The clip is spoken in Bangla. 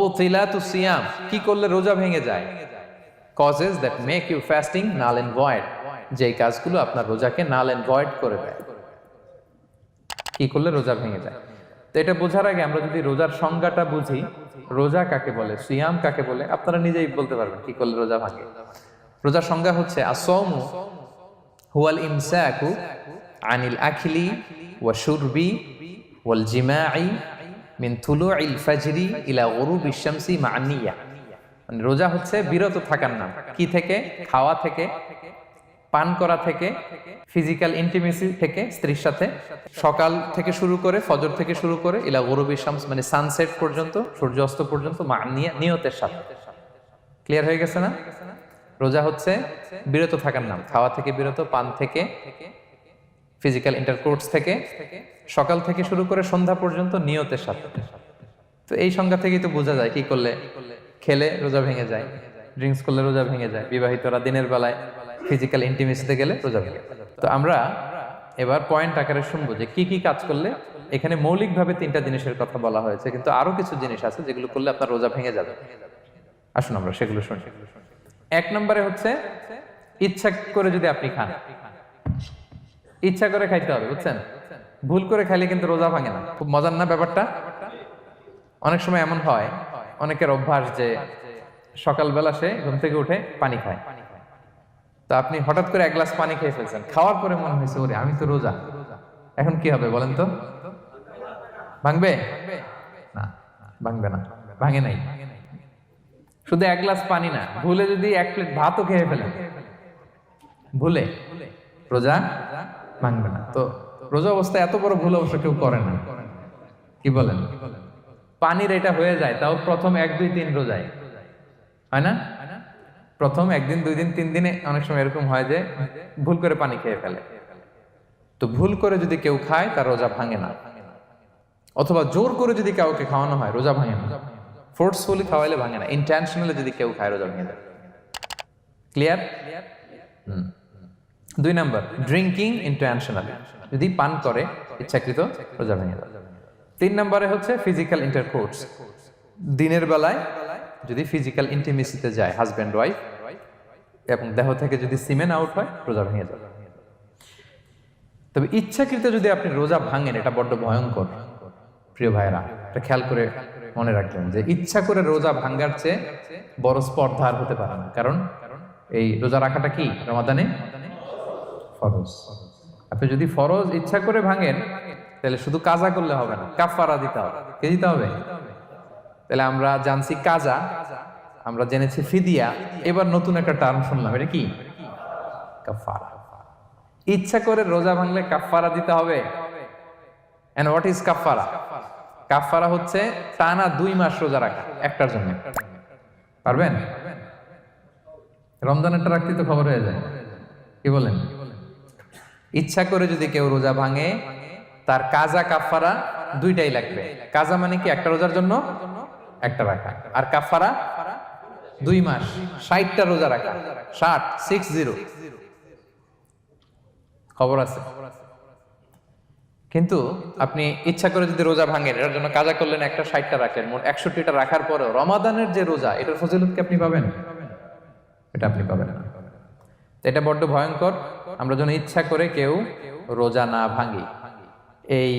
মুবতিলাতুস সিয়াম, কি করলে রোজা ভেঙে যায়? Causes that make you fasting null and void, যেই কাজগুলো আপনার রোজাকে নাল এন্ড ভয়েড করে দেয়। কি করলে রোজা ভেঙে যায়? তো এটা বোঝার আগে আমরা যদি রোজার সংজ্ঞাটা বুঝি, রোজা কাকে বলে, সিয়াম কাকে বলে, আপনারা নিজেই বলতে পারবেন কি করলে রোজা ভাঙে। রোজার সংজ্ঞা হচ্ছে আসওমু হুয়াল ইমসাকু আনিল আখিলি ওয়া শুরবি ওয়াল জিমাই মিন তুলুইল ফাজরি ইলা গুরুবিশ শামসি মা নিয়া। মানে রোজা হচ্ছে বিরত থাকার নাম। কি থেকে? খাওয়া থেকে, পান করা থেকে, ফিজিক্যাল ইন্টিমেসি থেকে স্ত্রীর সাথে, সকাল থেকে শুরু করে, ফজর থেকে শুরু করে ইলা গুরুবিশ শামস মানে সানসেট পর্যন্ত, সূর্যাস্ত পর্যন্ত, মা নিয়তের সাথে। ক্লিয়ার হয়ে গেছে না? রোজা হচ্ছে বিরত থাকার নাম। খাওয়া থেকে বিরত, পান থেকে, ফিজিক্যাল ইন্টারকোর্স থেকে, সকাল থেকে শুরু করে সন্ধ্যা পর্যন্ত নিয়তের সাথে। তো এই সংজ্ঞা থেকেই তো বোঝা যায় কি করলে, খেলে রোজা ভেঙে যায়, ড্রিঙ্কস করলে রোজা ভেঙে যায়, বিবাহিতরা দিনের বেলায় ফিজিক্যাল ইন্টিমেসিতে গেলে রোজা ভেঙে যায়। তো আমরা এবার পয়েন্ট আকারে শুনবো যে কি কি কাজ করলে। এখানে মৌলিকভাবে 3টা জিনিসের কথা বলা হয়েছে, কিন্তু আরো কিছু জিনিস আছে যেগুলো করলে আপনার রোজা ভেঙে যাবে। আসুন আমরা সেগুলো শুনি। 1 নম্বরে হচ্ছে ইচ্ছা করে যদি আপনি খান, ইচ্ছা করে খাইতে হবে, বুঝছেন? ভুল করে খাইলে কিন্তু রোজা ভাঙে না। খুব মজার না ব্যাপারটা? অনেক সময় এমন হয়, অনেকের অভ্যাস যে সকালবেলা সে ঘুম থেকে উঠে পানি খায়। তো আপনি হঠাৎ করে 1 গ্লাস পানি খেয়ে ফেলছেন, খাওয়ার পরে মনে হয়েছে ওরে আমি তো রোজা, এখন কি হবে বলেন তো? ভাঙবে না? ভাঙবে না, ভাঙে নাই। শুধু 1 গ্লাস পানি না, ভুলে যদি 1 প্লেট ভাতও খেয়ে ফেলেন, ভুলে, রোজা ভাঙবে না। তো রোজা অবস্থায় এত বড় ভুল অবশ্য কেউ করে না, কি বলেন? পানির এটা হয়ে যায়, তাও প্রথম 1, 2, 3 রোজায় হয় না? প্রথম 1 দিন, 2 দিন, 3 দিনে অনেক সময় এরকম হয় যে ভুল করে পানি খেয়ে ফেলে। তো ভুল করে যদি কেউ খায় তার রোজা ভাঙে না। অথবা জোর করে যদি কাউকে খাওয়ানো হয় রোজা ভাঙে না। ফোর্সফুলি খাওয়াইলে ভাঙে না, ইন্টেনশনালি যদি কেউ খায় রোজা ভেঙে যায়। ক্লিয়ার? 2 নাম্বার, ড্রিঙ্কিং ইন্টেনশনালি, যদি পান করে ইচ্ছাকৃত, রোজা ভেঙে যায়। 3 নম্বরে হচ্ছে ফিজিক্যাল ইন্টারকোর্স, দিনের বেলায় যদি ফিজিক্যাল ইন্টিমেসিতে যায় হাজব্যান্ড ওয়াইফ এবং দেহ থেকে যদি সিমেন আউট হয় রোজা ভেঙে যায়। তবে ইচ্ছাকৃত যদি আপনি রোজা ভাঙেন, এটা বড্ড ভয়ঙ্কর প্রিয় ভাইরা। এটা খেয়াল করে মনে রাখবেন যে ইচ্ছা করে রোজা ভাঙার চেয়ে বড় স্পর্ধা আর হতে পারে না। কারণ এই রোজা রাখাটা কি রমাদানে ফরজ। আপনি যদি ফরজ ইচ্ছা করে ভাঙেন তাহলে শুধু কাজা করলে হবে না, কাফারা দিতে হবে। কে দিতে হবে? তাহলে আমরা জানছি কাজা, আমরা জেনেছি ফিদিয়া, এবার নতুন একটা টার্ম শুনলাম, এটা কি? কাফারা। ইচ্ছা করে রোজা ভাঙলে কাফারা দিতে হবে। এন্ড হোয়াট ইজ কাফারা? কাফারা হচ্ছে টানা 2 মাস রোজা রাখা একটার জন্য। পারবেন? রমজানেরটা রাখতে তো খবর হয়ে যায়, কি বলেন? ইচ্ছা করে যদি কেউ রোজা ভাঙে তার কাজা কাফারা 2টাই লাগবে। কাজা মানে কি? একটা রোজার জন্য একটা রাখা, আর কাফারা 2 মাস 60টা রোজা রাখা। 60 খবর আছে। কিন্তু আপনি ইচ্ছা করে যদি রোজা ভাঙেন, এটার জন্য কাজা করলেন, একটা 60টা রাখলেন, মোট 61টা রাখার পরেও রমাদানের যে রোজা, এটার ফজিলত কি আপনি পাবেন? এটা আপনি পাবেন না। এটা বড্ড ভয়ঙ্কর। আমরা যেন ইচ্ছা করে কেউ রোজা না ভাঙি। এই